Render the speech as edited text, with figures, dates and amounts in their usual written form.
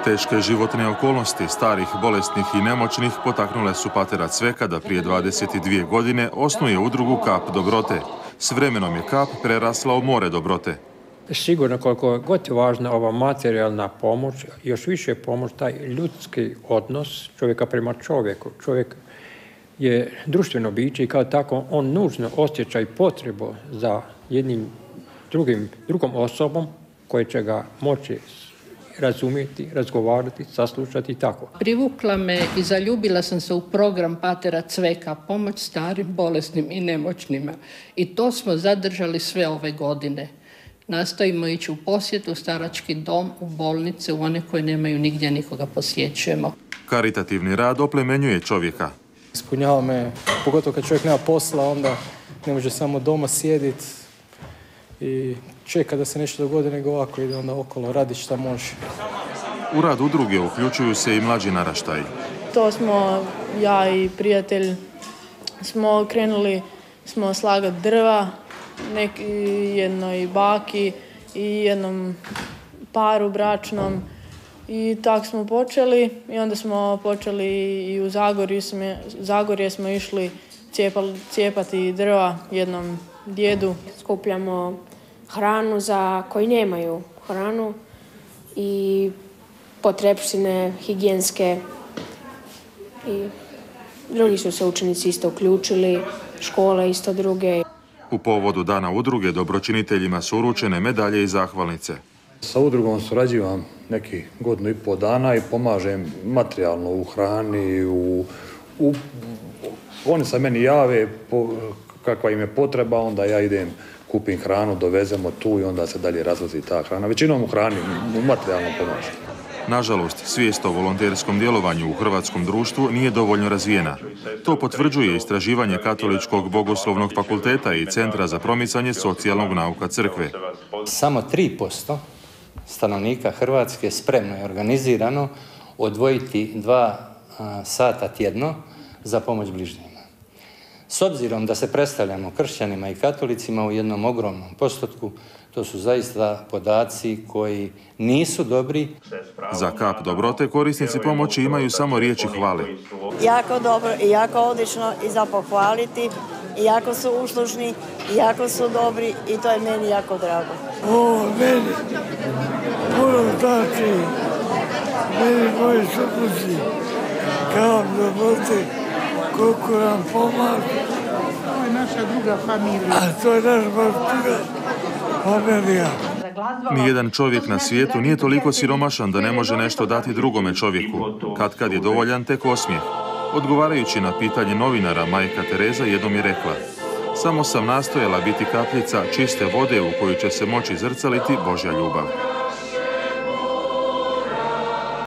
Teške životne okolnosti starih, bolesnih i nemoćnih potaknule su patera Cveka da prije 22 godine osnuje udrugu Kap dobrote. S vremenom je Kap prerasla u more dobrote. Sigurno koliko god je važna ova materijalna pomoć, još više pomoć taj ljudski odnos čovjeka prema čovjeku. Čovjek je društveno biće i kao tako on nužno osjeća i potrebu za jednim drugom osobom koje će ga moći razumjeti, razgovarati, saslušati i tako. Privukla me i zaljubila sam se u program patera Cveka, pomoć starim, bolesnim i nemoćnima. I to smo zadržali sve ove godine. Nastojimo ići u posjetu, starački dom, u bolnice, u one koje nemaju nigdje, nikoga posjećujemo. Karitativni rad oplemenjuje čovjeka. Ispunjava me, pogotovo kad čovjek nema posla, onda ne može samo doma sjediti i čeka da se nešto dogodi, nego ovako ide onda okolo, radi šta može. U rad udruge uključuju se i mlađi naraštaji. To smo, ja i prijatelj, krenuli smo slagati drva, jednoj baki i jednom paru bračnom. I tako smo počeli i onda smo počeli i u Zagorje smo išli cijepati drva jednom djedu. Skupljamo hranu za koji nemaju hranu i potrepštine higijenske i drugi su se učenici isto uključili, škole isto druge. U povodu Dana udruge dobročiniteljima su uručene medalje i zahvalnice. Sa udrugom surađivam neki godinu i pol dana i pomažem materijalno u hrani, oni se meni jave kakva im je potreba, onda ja idem, kupim hranu, dovezemo tu i onda se dalje razvozi ta hrana. Većinom u hrani, u materijalnom pomažem. Nažalost, svijest o volonterskom djelovanju u hrvatskom društvu nije dovoljno razvijena. To potvrđuje istraživanje Katoličkog bogoslovnog fakulteta i Centra za promicanje socijalnog nauka crkve. Samo 3% stanovnika Hrvatske spremno je organizirano odvojiti 2 sata tjedno za pomoć bližnjima. S obzirom da se predstavljamo kršćanima i katolicima u jednom ogromnom postotku, to su zaista podaci koji nisu dobri. Za Kap dobrote korisnici pomoći imaju samo riječi hvale. Jako dobro i jako odlično i za pohvaliti, i jako su uslužni, i jako su dobri i to je meni jako drago. Meni puno znači, meni moji supruzi, Kap dobrote, koliko nam pomaže. To je naša druga familija. A to je naša druga familija. Nijedan čovjek na svijetu nije toliko siromašan da ne može nešto dati drugome čovjeku. Kad je dovoljan tek osmijeh. Odgovarajući na pitanje novinara, majka Tereza jednom je rekla: samo sam nastojala biti kapljica čiste vode u koju će se moći zrcaliti Božja ljubav.